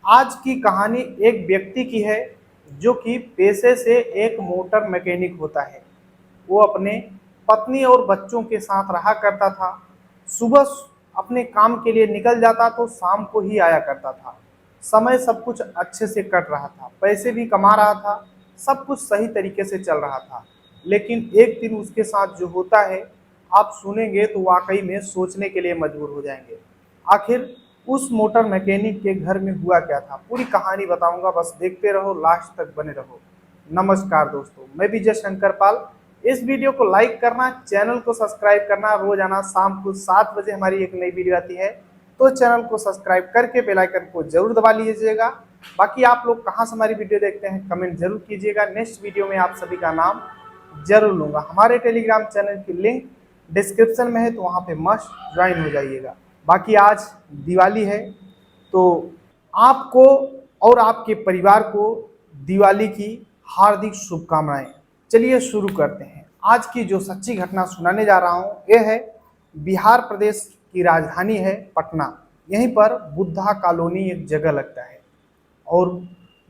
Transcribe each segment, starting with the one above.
आज की कहानी एक व्यक्ति की है जो कि पेशे से एक मोटर मैकेनिक होता है। वो अपने पत्नी और बच्चों के साथ रहा करता था। सुबह अपने काम के लिए निकल जाता तो शाम को ही आया करता था। समय सब कुछ अच्छे से कट रहा था, पैसे भी कमा रहा था, सब कुछ सही तरीके से चल रहा था। लेकिन एक दिन उसके साथ जो होता है, आप सुनेंगे तो वाकई में सोचने के लिए मजबूर हो जाएंगे। आखिर उस मोटर मैकेनिक के घर में हुआ क्या था, पूरी कहानी बताऊंगा, बस देखते रहो, लास्ट तक बने रहो। नमस्कार दोस्तों, मैं विजय शंकर पाल। इस वीडियो को लाइक करना, चैनल को सब्सक्राइब करना। रोजाना शाम को 7 बजे हमारी एक नई वीडियो आती है, तो चैनल को सब्सक्राइब करके बेल आइकन को जरूर दबा लीजिएगा। बाकी आप लोग कहाँ से हमारी वीडियो देखते हैं कमेंट जरूर कीजिएगा। नेक्स्ट वीडियो में आप सभी का नाम जरूर लूंगा। हमारे टेलीग्राम चैनल की लिंक डिस्क्रिप्शन में है, तो वहाँ पे मस्ट ज्वाइन हो जाइएगा। बाकी आज दिवाली है, तो आपको और आपके परिवार को दिवाली की हार्दिक शुभकामनाएं। चलिए शुरू करते हैं। आज की जो सच्ची घटना सुनाने जा रहा हूं, यह है बिहार प्रदेश की राजधानी है पटना। यहीं पर बुद्धा कॉलोनी एक जगह लगता है, और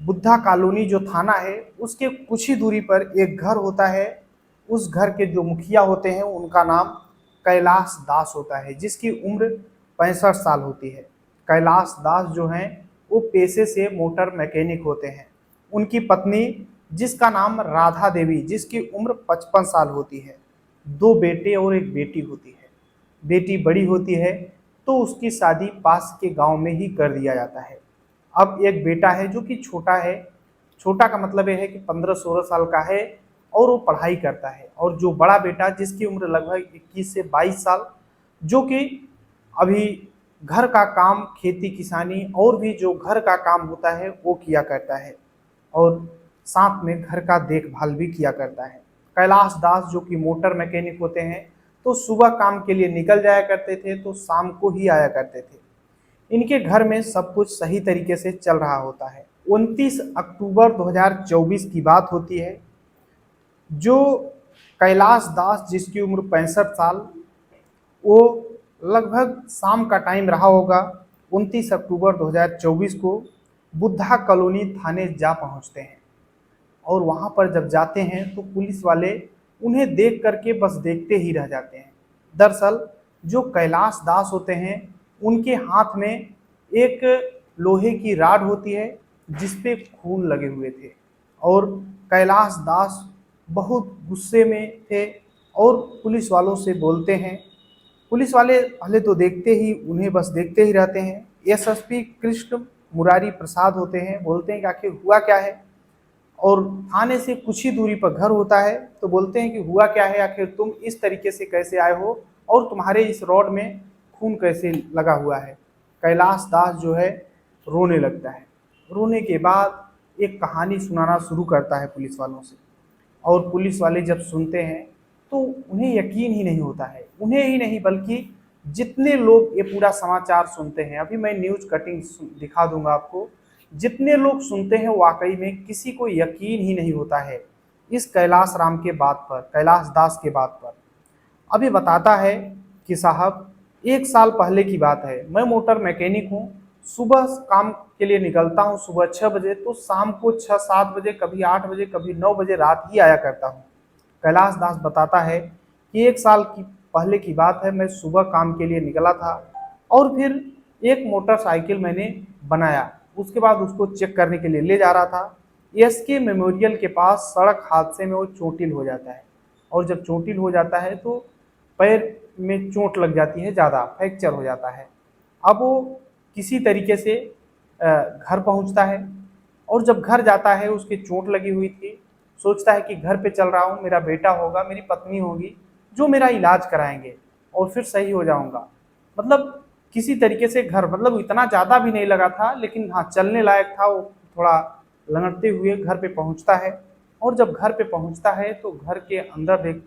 बुद्धा कॉलोनी जो थाना है उसके कुछ ही दूरी पर एक घर होता है। उस घर के जो मुखिया होते हैं उनका नाम कैलाश दास होता है, जिसकी उम्र 65 साल होती है। कैलाश दास जो हैं वो पेशे से मोटर मैकेनिक होते हैं। उनकी पत्नी जिसका नाम राधा देवी, जिसकी उम्र 55 साल होती है। 2 बेटे और एक बेटी होती है। बेटी बड़ी होती है तो उसकी शादी पास के गांव में ही कर दिया जाता है। अब एक बेटा है जो कि छोटा है। छोटा का मतलब यह है कि 15-16 साल का है, और वो पढ़ाई करता है। और जो बड़ा बेटा जिसकी उम्र लगभग 21 से 22 साल, जो कि अभी घर का काम, खेती किसानी और भी जो घर का काम होता है वो किया करता है, और साथ में घर का देखभाल भी किया करता है। कैलाश दास जो कि मोटर मैकेनिक होते हैं, तो सुबह काम के लिए निकल जाया करते थे तो शाम को ही आया करते थे। इनके घर में सब कुछ सही तरीके से चल रहा होता है। 29 अक्टूबर 2024 की बात होती है। जो कैलाश दास जिसकी उम्र 65 साल, वो लगभग शाम का टाइम रहा होगा, 29 अक्टूबर 2024 को बुद्धा कॉलोनी थाने जा पहुंचते हैं। और वहां पर जब जाते हैं तो पुलिस वाले उन्हें देख करके बस देखते ही रह जाते हैं। दरअसल जो कैलाश दास होते हैं उनके हाथ में एक लोहे की राड होती है जिस पे खून लगे हुए थे, और कैलाश दास बहुत गुस्से में थे और पुलिस वालों से बोलते हैं। पुलिस वाले पहले तो देखते ही, उन्हें बस देखते ही रहते हैं। एसएसपी कृष्ण मुरारी प्रसाद होते हैं, बोलते हैं कि आखिर हुआ क्या है। और थाने से कुछ ही दूरी पर घर होता है, तो बोलते हैं कि हुआ क्या है, आखिर तुम इस तरीके से कैसे आए हो, और तुम्हारे इस रॉड में खून कैसे लगा हुआ है। कैलाश दास जो है रोने लगता है। रोने के बाद एक कहानी सुनाना शुरू करता है पुलिस वालों से। और पुलिस वाले जब सुनते हैं तो उन्हें यकीन ही नहीं होता है। उन्हें ही नहीं बल्कि जितने लोग ये पूरा समाचार सुनते हैं, अभी मैं न्यूज कटिंग दिखा दूंगा आपको, जितने लोग सुनते हैं वाकई में किसी को यकीन ही नहीं होता है इस कैलाश राम के बात पर, कैलाश दास के बात पर। अभी बताता है कि साहब, 1 साल पहले की बात है। मैं मोटर मैकेनिक हूँ। सुबह काम के लिए निकलता हूँ सुबह 6 बजे, तो शाम को 6-7 बजे, कभी 8 बजे, कभी 9 बजे रात ही आया करता हूँ। कैलाश दास बताता है कि 1 साल की पहले की बात है। मैं सुबह काम के लिए निकला था, और फिर एक मोटरसाइकिल मैंने बनाया। उसके बाद उसको चेक करने के लिए ले जा रहा था। एसके मेमोरियल के पास सड़क हादसे में वो चोटिल हो जाता है, और जब चोटिल हो जाता है तो पैर में चोट लग जाती है, ज़्यादा फ्रैक्चर हो जाता है। अब वो किसी तरीके से घर पहुंचता है, और जब घर जाता है, उसकी चोट लगी हुई थी, सोचता है कि घर पे चल रहा हूँ, मेरा बेटा होगा, मेरी पत्नी होगी जो मेरा इलाज कराएंगे, और फिर सही हो जाऊंगा। मतलब किसी तरीके से घर, मतलब इतना ज़्यादा भी नहीं लगा था, लेकिन हाँ चलने लायक था। वो थोड़ा लंगड़ते हुए घर पे पहुंचता है, और जब घर पे पहुंचता है तो घर के अंदर देख,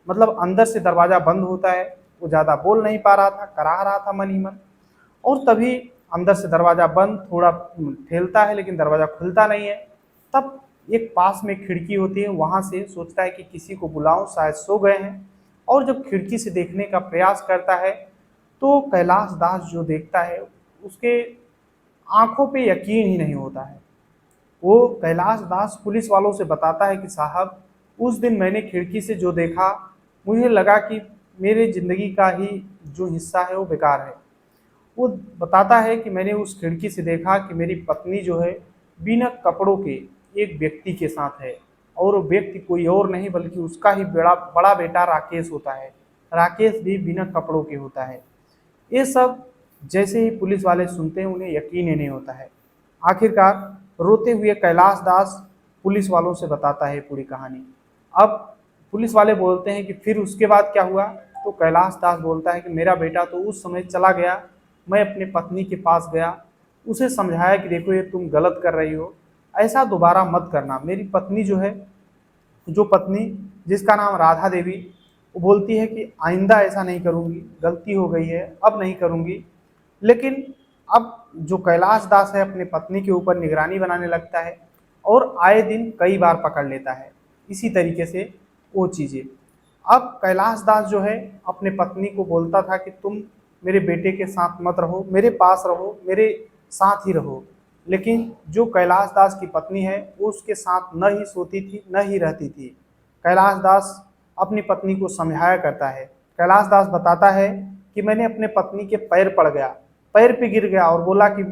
मतलब अंदर से दरवाज़ा बंद होता है। वो ज़्यादा बोल नहीं पा रहा था, करा रहा था मन ही मन। और तभी अंदर से दरवाज़ा बंद, थोड़ा ठेलता है लेकिन दरवाज़ा खुलता नहीं है। तब एक पास में खिड़की होती है, वहाँ से सोचता है कि किसी को बुलाऊं, शायद सो गए हैं। और जब खिड़की से देखने का प्रयास करता है तो कैलाश दास जो देखता है, उसके आंखों पे यकीन ही नहीं होता है। वो कैलाश दास पुलिस वालों से बताता है कि साहब, उस दिन मैंने खिड़की से जो देखा, मुझे लगा कि मेरे ज़िंदगी का ही जो हिस्सा है वो बेकार है। वो बताता है कि मैंने उस खिड़की से देखा कि मेरी पत्नी जो है बिना कपड़ों के एक व्यक्ति के साथ है, और वो व्यक्ति कोई और नहीं बल्कि उसका ही बड़ा बड़ा बेटा राकेश होता है। राकेश भी बिना कपड़ों के होता है। ये सब जैसे ही पुलिस वाले सुनते हैं उन्हें यकीन ही नहीं होता है। आखिरकार रोते हुए कैलाश दास पुलिस वालों से बताता है पूरी कहानी। अब पुलिस वाले बोलते हैं कि फिर उसके बाद क्या हुआ? तो कैलाश दास बोलता है कि मेरा बेटा तो उस समय चला गया, मैं अपने पत्नी के पास गया, उसे समझाया कि देखो ये तुम गलत कर रही हो, ऐसा दोबारा मत करना। मेरी पत्नी जो है, जो पत्नी जिसका नाम राधा देवी, वो बोलती है कि आइंदा ऐसा नहीं करूँगी, गलती हो गई है, अब नहीं करूँगी। लेकिन अब जो कैलाश दास है अपनी पत्नी के ऊपर निगरानी बनाने लगता है और आए दिन कई बार पकड़ लेता है इसी तरीके से वो चीज़ें। अब कैलाश दास जो है अपने पत्नी को बोलता था कि तुम मेरे बेटे के साथ मत रहो, मेरे पास रहो, मेरे साथ ही रहो। लेकिन जो कैलाश दास की पत्नी है वो उसके साथ न ही सोती थी न ही रहती थी। कैलाश दास अपनी पत्नी को समझाया करता है। कैलाश दास बताता है कि मैंने अपने पत्नी के पैर पड़ गया, पैर पे गिर गया और बोला कि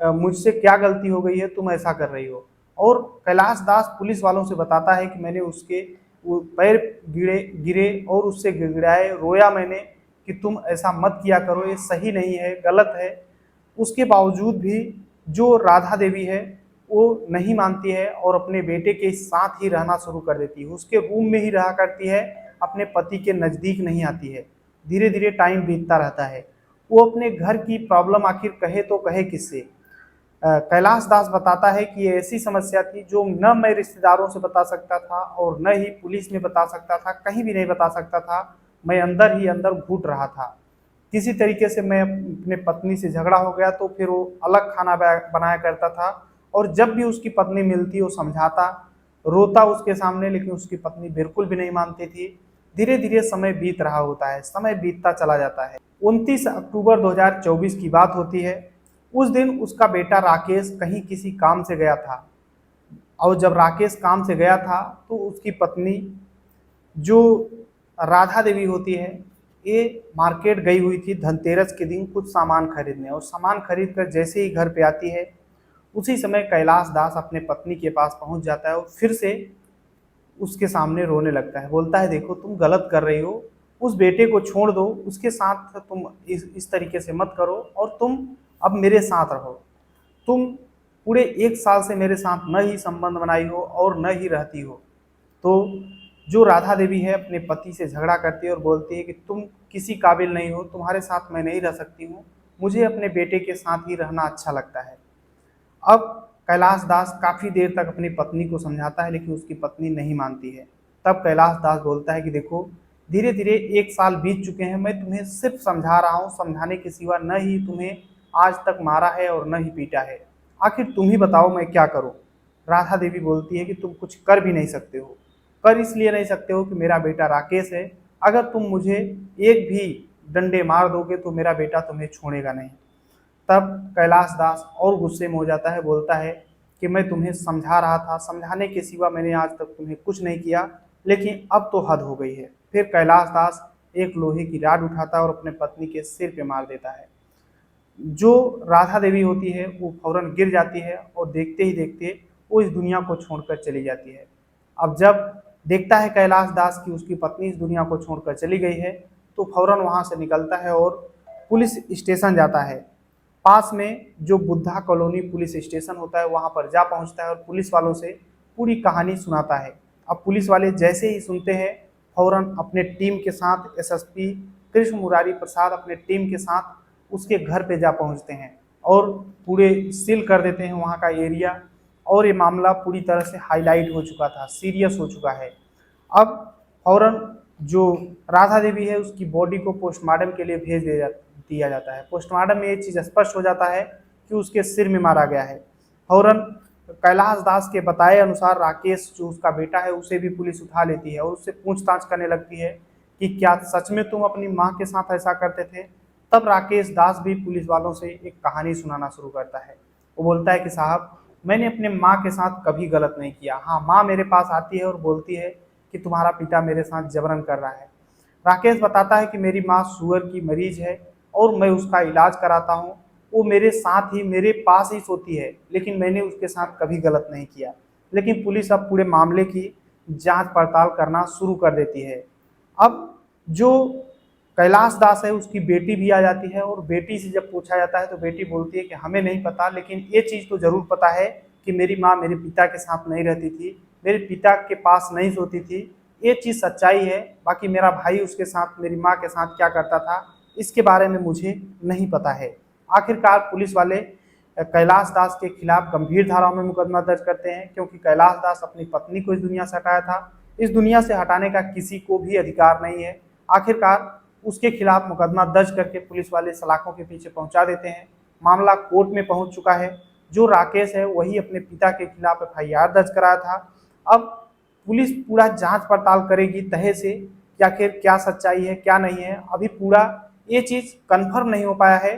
मुझसे क्या गलती हो गई है, तुम ऐसा कर रही हो। और कैलाश दास पुलिस वालों से बताता है कि मैंने उसके वो पैर गिरे गिरे और उससे गिड़गिड़ाए, रोया मैंने कि तुम ऐसा मत किया करो, ये सही नहीं है, गलत है। उसके बावजूद भी जो राधा देवी है वो नहीं मानती है और अपने बेटे के साथ ही रहना शुरू कर देती है, उसके रूम में ही रहा करती है, अपने पति के नज़दीक नहीं आती है। धीरे धीरे टाइम बीतता रहता है। वो अपने घर की प्रॉब्लम आखिर कहे तो कहे किससे? कैलाश दास बताता है कि ये ऐसी समस्या थी जो न मैं रिश्तेदारों से बता सकता था और न ही पुलिस में बता सकता था, कहीं भी नहीं बता सकता था। मैं अंदर ही अंदर घुट रहा था। किसी तरीके से मैं अपने पत्नी से झगड़ा हो गया तो फिर वो अलग खाना बनाया करता था, और जब भी उसकी पत्नी मिलती वो समझाता, रोता उसके सामने, लेकिन उसकी पत्नी बिल्कुल भी नहीं मानती थी। धीरे धीरे समय बीत रहा होता है, समय बीतता चला जाता है। 29 अक्टूबर 2024 की बात होती है। उस दिन उसका बेटा राकेश कहीं किसी काम से गया था, और जब राकेश काम से गया था तो उसकी पत्नी जो राधा देवी होती है, ये मार्केट गई हुई थी धनतेरस के दिन कुछ सामान खरीदने, और सामान खरीद कर जैसे ही घर पे आती है उसी समय कैलाश दास अपने पत्नी के पास पहुंच जाता है और फिर से उसके सामने रोने लगता है। बोलता है देखो तुम गलत कर रही हो, उस बेटे को छोड़ दो, उसके साथ तुम इस तरीके से मत करो, और तुम अब मेरे साथ रहो। तुम पूरे 1 साल से मेरे साथ न ही संबंध बनाई हो और न ही रहती हो। तो जो राधा देवी है अपने पति से झगड़ा करती है और बोलती है कि तुम किसी काबिल नहीं हो, तुम्हारे साथ मैं नहीं रह सकती हूँ, मुझे अपने बेटे के साथ ही रहना अच्छा लगता है। अब कैलाश दास काफ़ी देर तक अपनी पत्नी को समझाता है लेकिन उसकी पत्नी नहीं मानती है। तब कैलाश दास बोलता है कि देखो, धीरे धीरे 1 साल बीत चुके हैं, मैं तुम्हें सिर्फ समझा रहा हूँ, समझाने के सिवा न ही तुम्हें आज तक मारा है और न ही पीटा है। आखिर तुम ही बताओ मैं क्या करूँ? राधा देवी बोलती है कि तुम कुछ कर भी नहीं सकते हो। कर इसलिए नहीं सकते हो कि मेरा बेटा राकेश है, अगर तुम मुझे एक भी डंडे मार दोगे तो मेरा बेटा तुम्हें छोड़ेगा नहीं। तब कैलाश दास और गुस्से में हो जाता है, बोलता है कि मैं तुम्हें समझा रहा था, समझाने के सिवा मैंने आज तक तुम्हें कुछ नहीं किया, लेकिन अब तो हद हो गई है। फिर कैलाश दास एक लोहे की राड उठाता है और अपने पत्नी के सिर पे मार देता है। जो राधा देवी होती है वो फौरन गिर जाती है और देखते ही देखते वो इस दुनिया को छोड़कर चली जाती है। अब जब देखता है कैलाश दास की उसकी पत्नी इस दुनिया को छोड़कर चली गई है, तो फौरन वहाँ से निकलता है और पुलिस स्टेशन जाता है। पास में जो बुद्धा कॉलोनी पुलिस स्टेशन होता है वहाँ पर जा पहुँचता है और पुलिस वालों से पूरी कहानी सुनाता है। अब पुलिस वाले जैसे ही सुनते हैं, फौरन अपने टीम के साथ एसएसपी कृष्ण मुरारी प्रसाद अपने टीम के साथ उसके घर पे जा पहुंचते हैं और पूरे सील कर देते हैं वहाँ का एरिया। और ये मामला पूरी तरह से हाईलाइट हो चुका था, सीरियस हो चुका है। अब फौरन जो राधा देवी है उसकी बॉडी को पोस्टमार्टम के लिए दिया जाता है। पोस्टमार्टम में ये चीज़ स्पष्ट हो जाता है कि उसके सिर में मारा गया है। फौरन कैलाश दास के बताए अनुसार राकेश जो उसका बेटा है उसे भी पुलिस उठा लेती है और उससे पूछताछ करने लगती है कि क्या सच में तुम अपनी माँ के साथ ऐसा करते थे? तब राकेश दास भी पुलिस वालों से एक कहानी सुनाना शुरू करता है। वो बोलता है कि साहब मैंने अपने माँ के साथ कभी गलत नहीं किया। हाँ, माँ मेरे पास आती है और बोलती है कि तुम्हारा पिता मेरे साथ जबरन कर रहा है। राकेश बताता है कि मेरी माँ शुगर की मरीज है और मैं उसका इलाज कराता हूँ। वो मेरे साथ ही मेरे पास ही सोती है, लेकिन मैंने उसके साथ कभी गलत नहीं किया। लेकिन पुलिस अब पूरे मामले की जांच पड़ताल करना शुरू कर देती है। अब जो कैलाश दास है उसकी बेटी भी आ जाती है और बेटी से जब पूछा जाता है तो बेटी बोलती है कि हमें नहीं पता, लेकिन ये चीज़ तो ज़रूर पता है कि मेरी माँ मेरे पिता के साथ नहीं रहती थी, मेरे पिता के पास नहीं सोती थी। ये चीज़ सच्चाई है। बाकी मेरा भाई उसके साथ मेरी माँ के साथ क्या करता था इसके बारे में मुझे नहीं पता है। आखिरकार पुलिस वाले कैलाश दास के खिलाफ गंभीर धाराओं में मुकदमा दर्ज करते हैं, क्योंकि कैलाश दास अपनी पत्नी को इस दुनिया से हटाया था। इस दुनिया से हटाने का किसी को भी अधिकार नहीं है। आखिरकार उसके खिलाफ मुकदमा दर्ज करके पुलिस वाले सलाखों के पीछे पहुंचा देते हैं। मामला कोर्ट में पहुंच चुका है। जो राकेश है वही अपने पिता के खिलाफ एफआईआर दर्ज कराया था। अब पुलिस पूरा जांच पड़ताल करेगी तहे से कि आखिर क्या सच्चाई है क्या नहीं है। अभी पूरा ये चीज़ कन्फर्म नहीं हो पाया है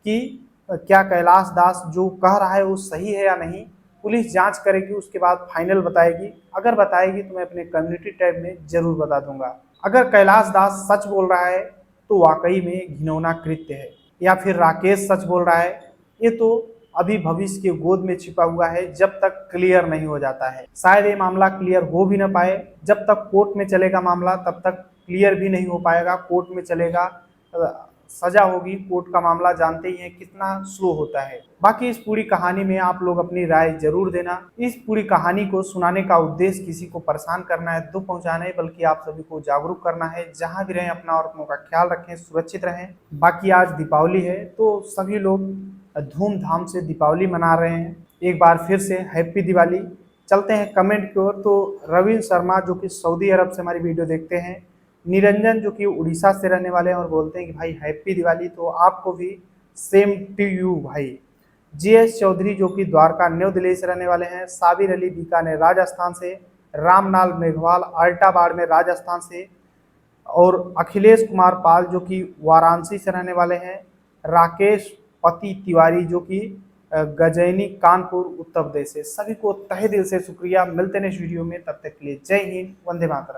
कि क्या कैलाश दास जो कह रहा है वो सही है या नहीं। पुलिस जांच करेगी, उसके बाद फाइनल बताएगी। अगर बताएगी तो मैं अपने कम्युनिटी टैब में जरूर बता दूंगा। अगर कैलाश दास सच बोल रहा है तो वाकई में घिनौना कृत्य है, या फिर राकेश सच बोल रहा है ये तो अभी भविष्य के गोद में छिपा हुआ है जब तक क्लियर नहीं हो जाता है। शायद ये मामला क्लियर हो भी ना पाए। जब तक कोर्ट में चलेगा मामला तब तक क्लियर भी नहीं हो पाएगा। कोर्ट में चलेगा, सजा होगी। कोर्ट का मामला जानते ही हैं कितना स्लो होता है। बाकी इस पूरी कहानी में आप लोग अपनी राय जरूर देना। इस पूरी कहानी को सुनाने का उद्देश्य किसी को परेशान करना है, दुख पहुंचाना है, बल्कि आप सभी को जागरूक करना है। जहां भी रहें अपना और अपनों का ख्याल रखें, सुरक्षित रहें। बाकी आज दीपावली है तो सभी लोग धूमधाम से दीपावली मना रहे हैं। एक बार फिर से हैप्पी दिवाली। चलते हैं कमेंट की ओर। तो रविंद्र शर्मा जो कि सऊदी अरब से हमारी वीडियो देखते हैं, निरंजन जो कि उड़ीसा से रहने वाले हैं और बोलते हैं कि भाई हैप्पी दिवाली, तो आपको भी सेम टू यू भाई। जीएस चौधरी जो कि द्वारका न्यू दिल्ली से रहने वाले हैं, साबिर अली बीकानेर राजस्थान से, रामलाल मेघवाल अल्टा बाड़मेर राजस्थान से, और अखिलेश कुमार पाल जो कि वाराणसी से रहने वाले हैं, राकेश पति तिवारी जो कि गजैनी कानपुर उत्तर प्रदेश से। सभी को तहे दिल से शुक्रिया। मिलते हैं इस वीडियो में, तब तक के लिए जय हिंद, वंदे मातरम।